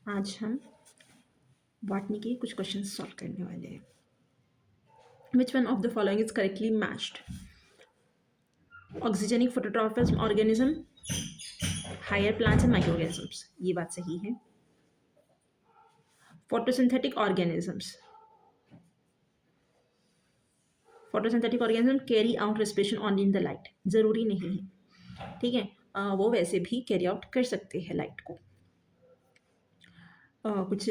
आज हम बॉटनी के कुछ क्वेश्चन सॉल्व करने वाले हैं. Which one of the following is correctly matched? Oxygenic phototropism organism, higher plants and micro organisms. ये बात सही है. Photosynthetic organisms, photosynthetic organism carry out respiration only in the light. जरूरी नहीं है, ठीक है. वो वैसे भी कैरी आउट कर सकते हैं लाइट को. कुछ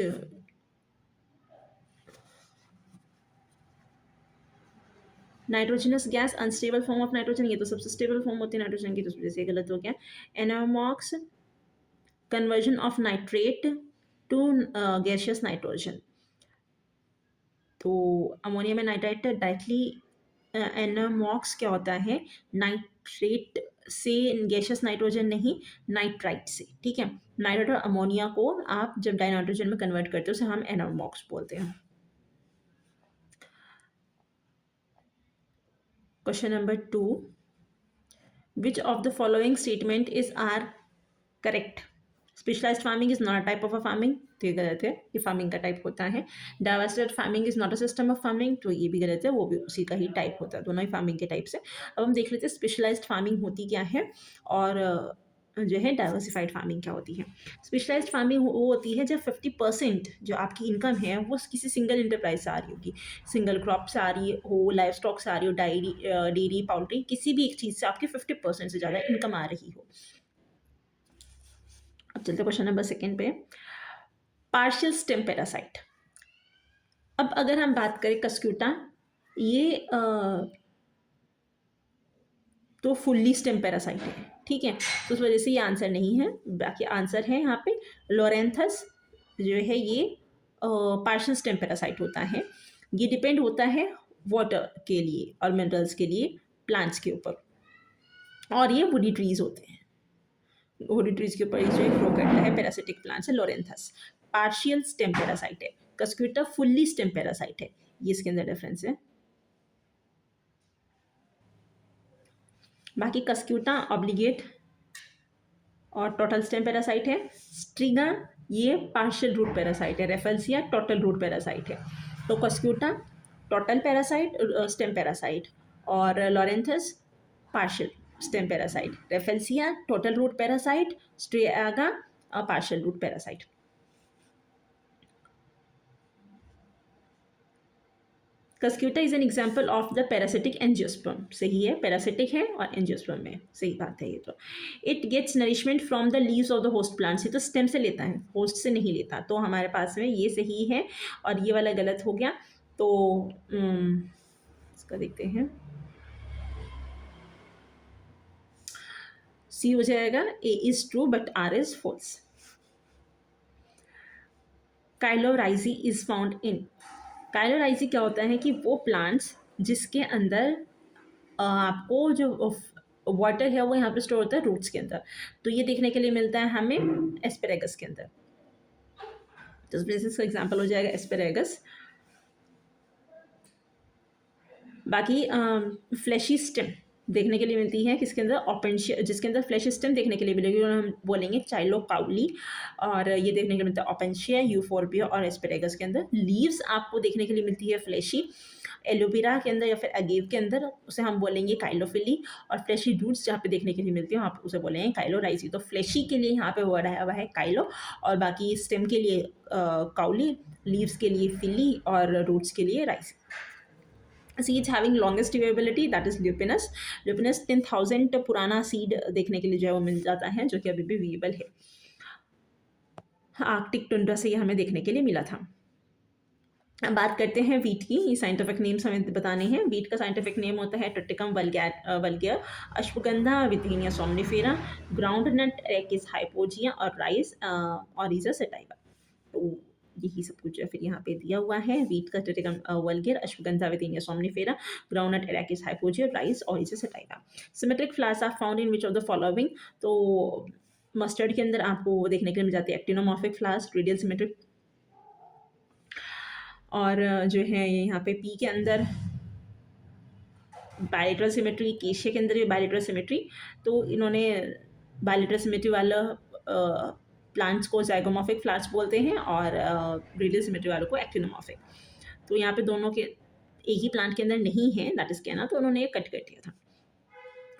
nitrogenous gas unstable form of nitrogen, ये तो सबसे स्टेबल फॉर्म होती है नाइट्रोजन की, तो उस वजह से गलत हो गया. Anammox conversion of nitrate to gaseous nitrogen. तो अमोनिया में नाइट्राइट डायरेक्टली एनामॉक्स क्या होता है, नाइट्रेट से गैसियस नाइट्रोजन नहीं, नाइट्राइट से. ठीक है, नाइट्राइट और अमोनिया को आप जब डाइनाइट्रोजन में कन्वर्ट करते हो उसे हम एनामॉक्स बोलते हैं. Question number 2, which of the following statement is are correct? Specialized farming is not a type of a farming, तो ये गलत है, ये फार्मिंग का टाइप होता है. Diversified farming is not a system of farming, तो ये भी गलत है, वो भी उसी का ही टाइप होता है. दोनों ही फार्मिंग के टाइप्स है. अब हम देख लेते हैं स्पेशलाइज्ड फार्मिंग होती क्या है और जो है डाइवर्सिफाइड फार्मिंग क्या होती है. स्पेशलाइज्ड फार्मिंग वो होती है जब 50% जो आपकी इनकम है वो किसी सिंगल इंटरप्राइज से आ रही होगी, सिंगल क्रॉप से आ रही हो, लाइफ स्टॉक से आ रही हो, डेयरी पाउल्ट्री, किसी भी एक चीज़ से आपकी 50% से ज़्यादा इनकम आ रही हो. अब चलते क्वेश्चन नंबर 2 पे. Partial stem parasite. अब अगर हम बात करें कस्क्यूटा, ये तो फुल्ली स्टेम पैरासाइट है, ठीक है, तो उस वजह से ये आंसर नहीं है. बाकी आंसर है यहाँ पे लोरेंथस जो है ये पार्शियल स्टेम पैरासाइट होता है. ये डिपेंड होता है वाटर के लिए और मिनरल्स के लिए प्लांट्स के ऊपर, और ये वुडी ट्रीज होते हैं. वुडी ट्रीज के ऊपर जो ग्रो करता है पैरासिटिक प्लांट्स है लोरेंथस. पार्शियल स्टेम पैरासाइट है. कस्क्यूटा फुल्ली स्टेम पैरासाइट है. ये इसके अंदर डिफरेंस है. बाकी कस्क्यूटा ऑब्लिगेट और टोटल स्टेम पैरासाइट है. स्ट्रिगा ये पार्शियल रूट पैरासाइट है. रेफल्सिया टोटल रूट पैरासाइट है. तो Cuscuta total parasite stem parasite, और Loranthus partial stem parasite. Rafflesia total root parasite, Striga partial root parasite. Cuscuta is an example of the parasitic angiosperm. सही है, parasitic है और angiosperm में, सही बात है ये तो. It gets nourishment from the leaves of the host plants. ये तो स्टेम से लेता है, होस्ट से नहीं लेता. तो हमारे पास में ये सही है और ये वाला गलत हो गया. तो इसका देखते हैं, सी हो जाएगा. A is true but R is false. Chylorhizae is found in. Chylorhizae क्या होता है कि वो प्लांट्स जिसके अंदर आपको जो वाटर है वो यहाँ पे स्टोर होता है रूट्स के अंदर. तो ये देखने के लिए मिलता है हमें एस्पेरेगस के अंदर. तो इसका एग्जांपल हो जाएगा एस्पेरेगस. बाकी फ्लैशी स्टेम देखने के लिए मिलती है किसके अंदर, ओपेंशिया, जिसके अंदर फ्लैश स्टेम देखने के लिए मिलेगी हम बोलेंगे चाइलोकाउली. और ये देखने के लिए मिलता है ओपेंशिया, यूफोर्बिया और एस्पेरेगस के अंदर. लीव्स आपको देखने के लिए मिलती है फ्लैशी एलोवेरा के अंदर या फिर अगेव के अंदर, उसे हम बोलेंगे काइलोफिली. और फ्लैशी रूट्स जहाँ पे देखने के लिए मिलती है वहाँ पे उसे बोलेंगे काइलोराइजी. तो फ्लैशी के लिए यहाँ पे वर्ड आया हुआ है काइलो, और बाकी स्टेम के लिए काउली, लीव्स के लिए फिली और रूट्स के लिए राइसी. Seeds having longest durability that is Lupinus. Lupinus 10,000 पुराना सीड देखने के लिए जो है वो मिल जाता है, जो कि अभी भी वीएबल है. आर्कटिक टुंड्रा से ये हमें देखने के लिए मिला था. अब बात करते हैं वीट की. ये साइंटिफिक नेम्स हमें बताने हैं. वीट का साइंटिफिक नेम होता है Triticum vulgare, ashwagandha Withania somnifera, groundnut Arachis hypogaea और राइस ऑरिजा सेटाइवा. तो यही सब कुछ फिर यहाँ पे दिया हुआ है. वीट का Triticum vulgare, ashwagandha Withania somnifera, groundnut Arachis hypogaea, rice Oryza sativa. Symmetric flowers are found in which of the following. तो मस्टर्ड के अंदर आपको देखने के लिए मिल जाती है एक्टिनोमॉर्फिक फ्लावर्स, रेडियल सिमेट्रिक. और जो है यहाँ पे पी के अंदर बायलेटरल सिमेट्री, केशिया के अंदर भी बायलेटरल सिमेट्री. तो इन्होंने बायलेटरल सिमेट्री वाला प्लांट्स को जाइगोमॉर्फिक फ्लावर्स बोलते हैं और रेडियल सिमेट्री वालों को एक्टिनोमॉर्फिक। तो यहाँ पे दोनों के एक ही प्लांट के अंदर नहीं है, दैट इज कहना, तो उन्होंने ये कट कर दिया था।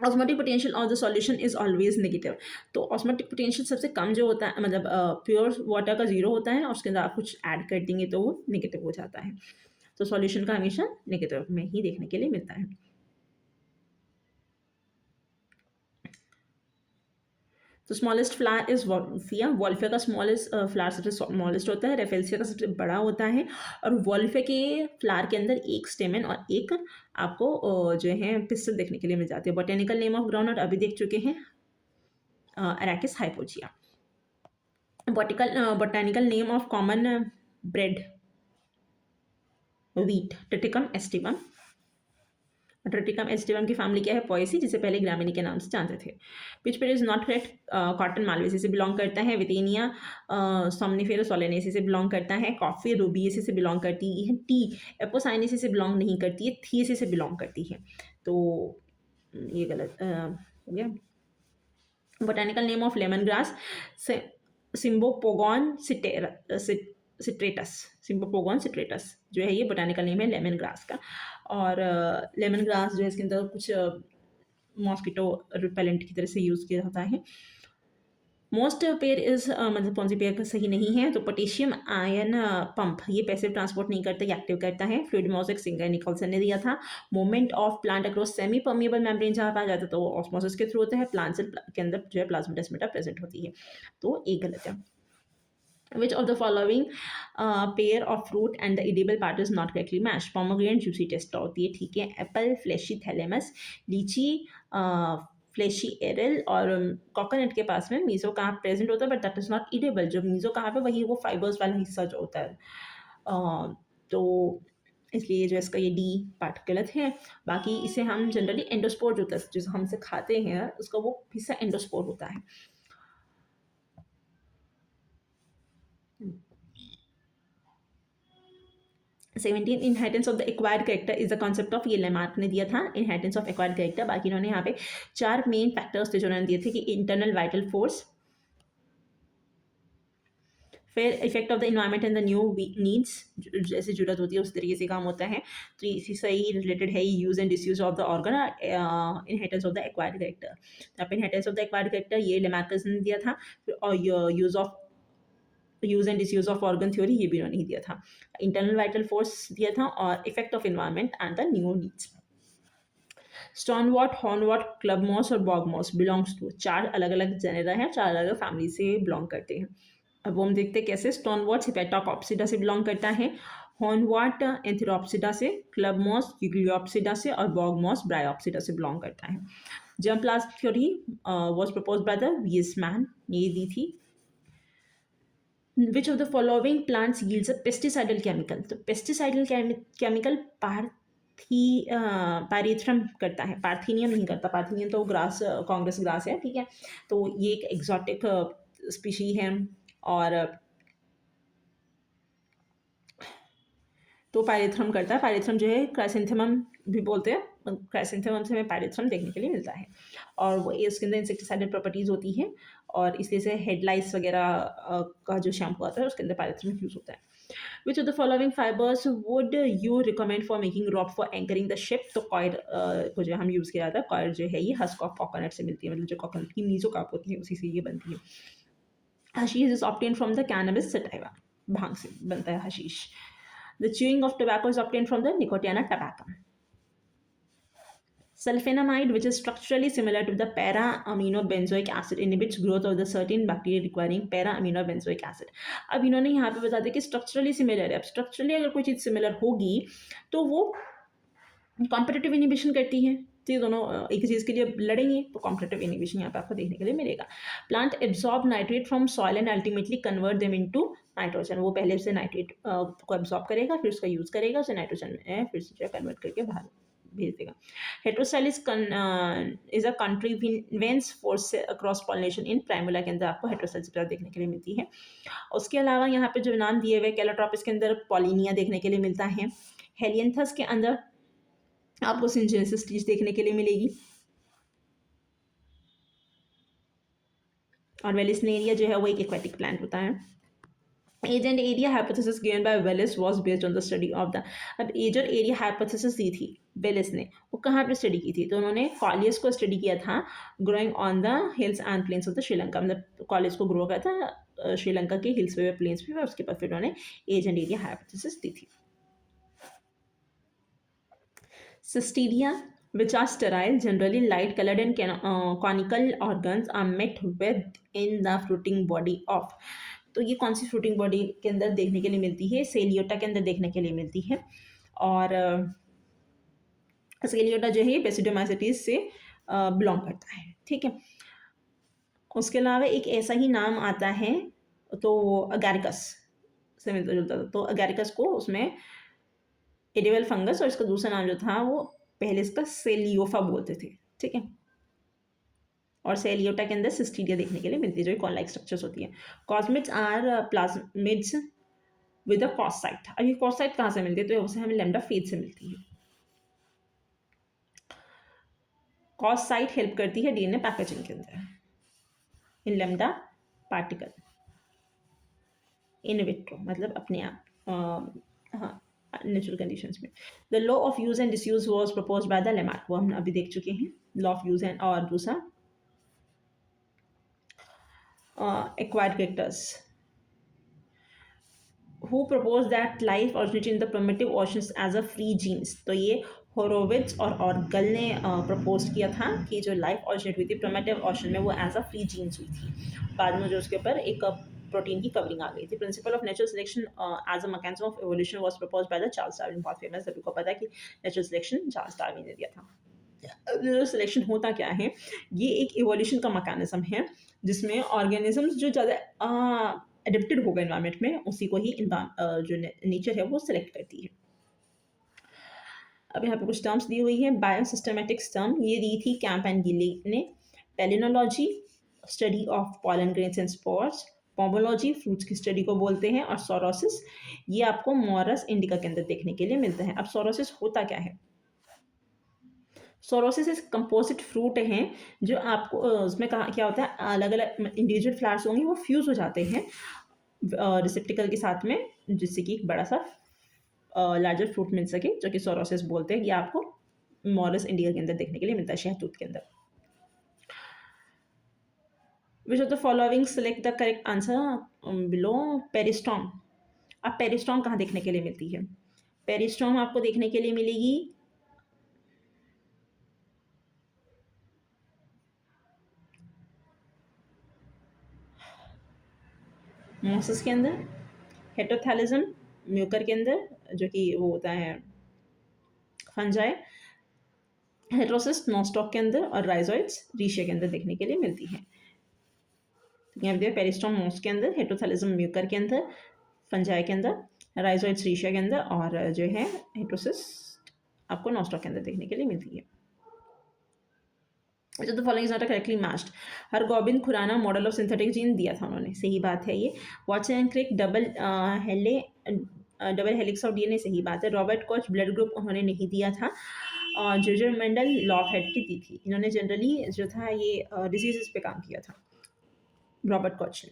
Osmotic potential of the solution is always negative. तो ऑस्मोटिक पोटेंशियल सबसे कम जो होता है, मतलब प्योर वाटर का जीरो होता है और उसके अंदर आप कुछ ऐड कर देंगे तो वो नेगेटिव हो जाता है। तो सॉल्यूशन का हमेशा नेगेटिव में ही देखने के लिए मिलता है। तो smallest flower is Wolffia. Wolffia का स्मॉलेस्ट फ्लावर सबसे स्मॉलेस्ट होता है, रेफेल्सिया का सबसे बड़ा होता है। और वॉल्फिया के फ्लावर के अंदर एक स्टेमन और एक आपको जो है पिस्टल देखने के लिए मिल जाती है। बोटेनिकल नेम ऑफ ग्राउंड अभी देख चुके हैं, Arachis hypogaea. Botanical name of common bread wheat, Triticum aestivum. Triticum aestivum की फैमिली क्या है, पोएसी, जिसे पहले ग्रामिनी के नाम से जानते थे। पिच पेड़ is not correct, cotton Malvaceae से बिलोंग करता है। विटेनिया सोमनिफेरस सोलेनेसी से बिलोंग करता है। कॉफी रूबिएसी से बिलोंग करती है। टी एपोसाइनेसी से बिलोंग नहीं करती है, थिएसी से बिलोंग करती है। तो ये गलत हो गया। Botanical name of lemon grass, Cymbopogon citratus. Cymbopogon citratus जो है ये बोटेनिकल नेम है लेमन ग्रास का। और लेमन ग्रास जो है इसके अंदर कुछ मॉस्किटो रिपेलेंट की तरह से यूज़ किया जाता है। मोस्ट पेयर इज मतलब कौन सी पेयर का सही नहीं है, तो पोटेशियम आयन पंप, ये पैसिव ट्रांसपोर्ट नहीं करता, ये एक्टिव करता है। फ्लूइड मोजेक सिंगर निकोलसन ने दिया था। Movement of plant across semi permeable membrane जहाँ पाया जाता है तो वो ऑस्मोसिस के थ्रू होता है। प्लांट सेल के अंदर जो है प्लाज्माडेस्माटा प्रेजेंट होती है, तो एक गलत है। Which of the following pair of fruit and the edible part is not correctly matched? Pomegranate juicy taste होती है, ठीक है। Apple fleshy thalamus, lychee fleshy aril, और कोकोनट के पास में मीजो कहाँ प्रेजेंट होता है but that is not edible. जो मीजो कहाँ पे वही वो फाइबर्स वाला हिस्सा जो होता है, तो इसलिए जो इसका ये डी पार्ट गलत है। बाकी इसे हम जनरली एंडोस्पोर जो होता है जो हमसे खाते हैं उसका वो हिस्सा एंडोस्पोर होता है। 17 inheritance of the acquired character is the concept of, ये लेमार्क ने दिया था इनहेरिटेंस ऑफ एक्वायर्ड कैरेक्टर। बाकी इन्होंने यहाँ पे 4 मेन फैक्टर्स थे जो उन्होंने दिए थे कि इंटरनल वाइटल फोर्स, फिर effect of the environment and the new needs, जैसे जरूरत होती है उस तरीके से काम होता है। तो इसी से ही रिलेटेड है use and disuse of the organ, inheritance of the acquired character. यहाँ पे inheritance of the acquired character ये लेमार्कस ने दिया था, और use and disuse of organ theory ये भी उन्होंने दिया था। इंटरनल वाइटल फोर्स दिया था और effect of environment and the new needs. Stonewort, hornwort, club moss और बॉग मॉस बिलोंग्स टू, 4 अलग अलग जेनेरा है, 4 अलग अलग फैमिली से बिलोंग करते हैं। अब वो हम देखते हैं कैसे। स्टोनवॉट हिपेटाकॉप्सिडा से बिलोंग करता है, हॉर्नवॉट एंथेरोप्सिडा से, क्लब मॉस यूग्लियोप्सिडा से और बॉग मॉस ब्रायोप्सिडा से बिलोंग करता है। Germ plasm theory was proposed by the Weismann, ये दी थी। Which of the following plants yields a pesticidal chemical? तो पेस्टिसाइडल केमिकल पायरेथ्रम करता है, पार्थीनियम नहीं करता। पार्थीनियम तो ग्रास, कांग्रेस ग्रास है, ठीक है। तो ये एक एग्जॉटिक स्पीशी है। और तो पायरेथ्रम करता है। पायरेथ्रम जो है क्राइसेंथेमम भी बोलते हैं, क्राइसेंथेमम से हमें पायरेथ्रम देखने के लिए मिलता है। और वो इसके अंदर इंसेक्टिसाइडल प्रॉपर्टीज़ होती हैं और इसलिए से हेडलाइट्स वगैरह का जो शैम्पू आता है उसके अंदर पायरेथ्रम यूज़ होता है। Which of the following fibers would you recommend for making rope for anchoring the ship? तो कॉयर को जो हम यूज़ किया जाता है, कॉयर जो है ये हस्क ऑफ कोकोनट से मिलती है, मतलब जो कोकोनट की मीजो काप होती है उसी से ये बनती है। Hashish is obtained from the cannabis sativa, भांग से बनता है hashish. The chewing of tobacco is obtained from the Nicotiana tabacum. Sulfonamide, which is structurally similar to the para-aminobenzoic acid, inhibits growth of the certain bacteria requiring para-aminobenzoic acid. अब इन्होंने यहाँ पे बता दिया कि स्ट्रक्चरली सिमिलर है। अब structurally अगर कोई चीज़ सिमिलर होगी तो वो कॉम्पिटिटिव इनिबिशन करती है, तो ये दोनों एक चीज़ के लिए लड़ेंगे तो कॉम्पिटिटिव इनिबिशन यहाँ पे आपको देखने के लिए मिलेगा। Plant absorb nitrate from soil and ultimately convert them into nitrogen. वो पहले से नाइट्रेट को एब्जॉर्ब करेगा, फिर उसका यूज़ करेगा, उसे नाइट्रोजन में फिर से कन्वर्ट करके बाहर भेज देगा। Heterostylis is a contrivance force cross pollination in Primula के अंदर आपको हेट्रोस्टाइलिस देखने के लिए मिलती है। उसके अलावा यहाँ पे जो नाम दिए हुए कैलोट्रोपिस के अंदर पॉलिनिया देखने के लिए मिलता है। हेलियंथस के अंदर आपको सिंजेनेसिस स्टीच देखने के लिए मिलेगी। और वेलिसनेरिया जो है वो एक एक्वेटिक प्लांट होता है। Age and area hypothesis given by Willis was based on the study of the, अब एज और एरिया हाइपोथेसिस दी थी वेलिस ने, वो कहाँ पे स्टडी की थी, तो उन्होंने कॉलेज को स्टडी किया था growing on the hills and plains of the Sri Lanka, मतलब कॉलेज को ग्रो किया था श्रीलंका के हिल्स पे प्लेन्स पे, और उसके बाद फिर उन्होंने एज एंड एरिया हाइपोथेसिस दी थी। Cystidia, which are sterile, generally light colored and conical organs are met with in the fruiting body of, तो ये कौन सी फ्रूटिंग बॉडी के अंदर देखने के लिए मिलती है, सेलियोटा के अंदर देखने के लिए मिलती है। और सेलियोटा जो है पेसिडोमाइसिटीज से बिलोंग करता है, ठीक है। उसके अलावा एक ऐसा ही नाम आता है तो अगैरिकस से मिलता जुलता था, तो अगैरिकस को उसमें एडिबल फंगस, और इसका दूसरा नाम जो था वो पहले इसका सेलियोफा बोलते थे, ठीक है। और सेलियोटा के अंदर सिस्टीडिया देखने के लिए मिलती है, जो कॉन लाइक स्ट्रक्चर्स होती है। कॉस्मिड्स आर प्लाज्मिड्स विद अ कॉसाइट। अब ये कॉसाइट कहाँ से मिलती है, तो उसे हमें लैम्डा फेज से मिलती है। कॉसाइट हेल्प करती है डीएनए पैकेजिंग के अंदर इन लैम्डा पार्टिकल इन विट्रो, मतलब अपने आप, हाँ, नेचुरल कंडीशंस में। The law of use and disuse was proposed by the Lamarck, वो हम अभी देख चुके हैं, लॉ ऑफ यूज एंड, और दूसरा acquired characters who proposed that life originated in the primitive oceans as a free genes, तो ये होरोविट्स और ऑर्गल ने प्रपोज किया था कि जो लाइफ ऑरिजिनेट हुई थी प्रिमिटिव ओशन में वो एज अ फ्री जीन्स हुई थी, बाद में जो उसके ऊपर एक प्रोटीन की कवरिंग आ गई थी। Principle of natural selection as a mechanism of evolution was proposed by the Charles Darwin, बहुत फेमस, सभी को पता है कि नेचुरल सिलेक्शन चार्ल्स डार्विन ने दिया था। नेचुरल सिलेक्शन होता क्या है, ये एक एवोल्यूशन का मैकेनिज्म है जिसमें ऑर्गेनिजम्स जो ज़्यादा एडेप्टेड होगा इन्वायरमेंट में, उसी को ही जो नेचर है वो सिलेक्ट करती है। अब यहाँ पे कुछ टर्म्स दी हुई है, बायोसिस्टमेटिक्स टर्म ये दी थी कैंप एंड गिली ने। Palynology, study of pollen grains and spores. Pomology, fruits की स्टडी को बोलते हैं। और सोरोसिस, ये आपको मॉरस इंडिका के अंदर देखने के लिए मिलता है। अब सोरोसिस होता क्या है, सोरोसिस एक कंपोजिट फ्रूट हैं जो आपको उसमें कहा क्या होता है, अलग अलग इंडिविजुअल फ्लावर्स होंगे वो फ्यूज़ हो जाते हैं रिसेप्टिकल के साथ में, जिससे कि एक बड़ा सा लार्जर फ्रूट मिल सके, जो कि सोरोसिस बोलते हैं। ये आपको मॉरस इंडिया के अंदर देखने के लिए मिलता है, शहतूत के अंदर। Which of the following select the correct answer below. Peristome, अब पेरिस्टॉम कहाँ देखने के लिए मिलती है, पेरिस्टॉम आपको देखने के लिए मिलेगी मॉसस के अंदर, हेटोथैलिज्म म्यूकर के अंदर, जो कि वो होता है फंजाई, हेट्रोसिस नॉस्टॉक के अंदर, और राइजोइड्स रीशिया के अंदर देखने के लिए मिलती है। यहाँ पे पेरिस्टॉम मॉस के अंदर, हेटोथैलिज्म म्यूकर के अंदर, फंजाई के अंदर, राइजोइड्स रीशिया के अंदर, और जो है हेट्रोसिस आपको नॉस्टॉक के अंदर देखने के लिए मिलती है। जो the following is not correctly matched. Hargobind Khorana model of synthetic gene दिया था उन्होंने, सही बात है ये। Watson and Crick double helix of DNA, सही बात है। रॉबर्ट कोच ब्लड ग्रुप उन्होंने नहीं दिया था। और George Mendel law of heredity दी थी। इन्होंने जनरली जो था ये डिजीजेस पे काम किया था, रॉबर्ट कोच ने।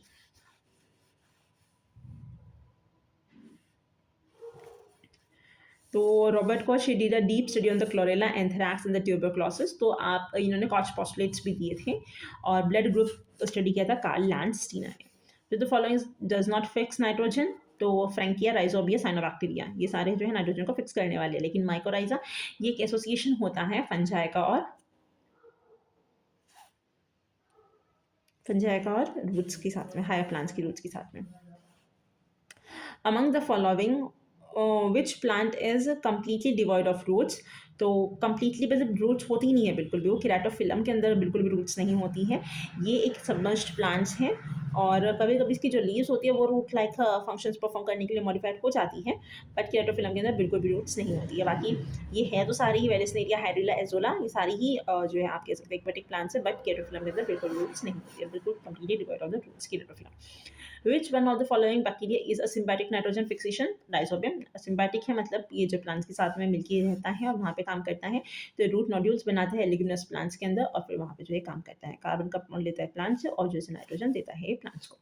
तो Robert Koch did a deep study on the chlorella anthrax and the tuberculosis, तो आप इन्होंने कॉच पॉस्टुलेट्स भी दिए थे। और ब्लड ग्रुप स्टडी किया था कार्ल लैंडस्टीनर ने। जो the following does not fix nitrogen, तो फ्रैंकिया, राइजोबिया, साइनोबैक्टीरिया, ये सारे जो है नाइट्रोजन को फिक्स करने वाले हैं। लेकिन माइकोराइजा ये एक एसोसिएशन होता है फंजाई का और रूट्स के साथ में, हायर प्लांट्स की रूट्स के साथ में। Among the following which plant is completely devoid of roots, तो कम्प्लीटली मतलब रूट्स होती ही नहीं है बिल्कुल भी, वो केराटोफिलम के अंदर बिल्कुल भी रूट्स नहीं होती हैं। ये एक सबमर्ज्ड प्लांट्स हैं, और कभी कभी इसकी जो लीव्स होती है वो रूट लाइक फंक्शंस परफॉर्म करने के लिए मॉडिफाइड हो जाती है, बट केराटोफिलम के अंदर बिल्कुल भी रूट्स नहीं होती है। बाकी ये है तो सारी ही वेलिसनेरिया, हाइड्रिला, एजोला, ये सारी ही जो है आप कह सकते हैं एक्वेटिक प्लांट्स है, बट केराटोफिलम के अंदर बिल्कुल रूट्स नहीं होती है, बिल्कुल completely devoid of the roots Ceratophyllum. Which one of the following bacteria is a symbiotic nitrogen fixation? Rhizobium symbiotic है, मतलब ये जो प्लांट्स के साथ में मिलके रहता है और वहाँ पे काम करता है, तो रूट नोड्यूल्स बनाता है लिग्यूमिनस प्लांट्स के अंदर और फिर वहाँ पे जो है काम करता है, कार्बन का लेता है प्लांट से और जो है नाइट्रोजन देता है प्लांट्स को।